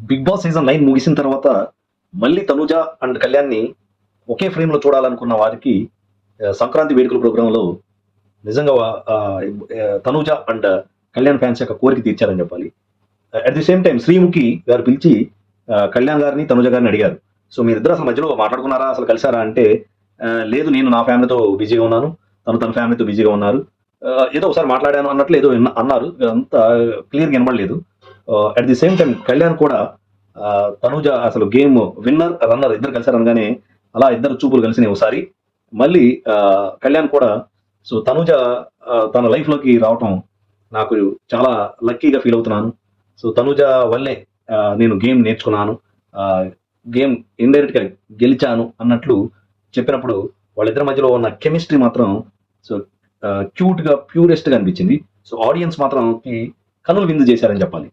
Big boss season 9 ముగిసిన తర్వాత మళ్ళీ తనూజ అండ్ కళ్యాణ్‌ని ఒకే ఫ్రేమ్‌లో చూడాలనుకున్న వారికి సంక్రాంతి వేడుకల ప్రోగ్రామ్‌లో నిజంగా తనూజ అండ్ కళ్యాణ్ ఫ్యాన్స్ యొక్క కోరిక తీర్చారని చెప్పాలి. At the same time Sreemukhi గారు పిలిచి కళ్యాణ్ గారిని, తనూజ గారిని అడిగారు. సో మీరిద్దరు అసలు మధ్యలో మాట్లాడుకున్నారా? అసలు కలిసారా? అంటే లేదు, నేను నా ఫ్యామిలీతో బిజీగా ఉన్నాను. తను తన ఫ్యామిలీతో బిజీగా ఉన్నారు. ఏదో ఒకసారి మాట్లాడాను అన్నట్లు ఏదో అన్నారు. అంత క్లియర్‌గా వినబడలేదు. At the same time Kalyan కూడా తనూజ అసలు గేమ్ విన్నర్, రన్నర్ ఇద్దరు కలిసారు అనగానే అలా ఇద్దరు చూపులు కలిసినాయి ఒకసారి. మళ్ళీ కళ్యాణ్ కూడా సో తనూజ తన లైఫ్‌లోకి రావటం నాకు చాలా లక్కీగా ఫీల్ అవుతున్నాను. సో తనూజ వల్లే నేను గేమ్ నేర్చుకున్నాను. గేమ్ ఇండైరెక్ట్‌గా గెలిచాను అన్నట్లు చెప్పినప్పుడు వాళ్ళిద్దరి మధ్యలో ఉన్న కెమిస్ట్రీ మాత్రం సో క్యూట్‌గా, ప్యూరెస్ట్‌గా అనిపించింది. సో ఆడియన్స్ మాత్రం కనులు విందు చేశారని చెప్పాలి.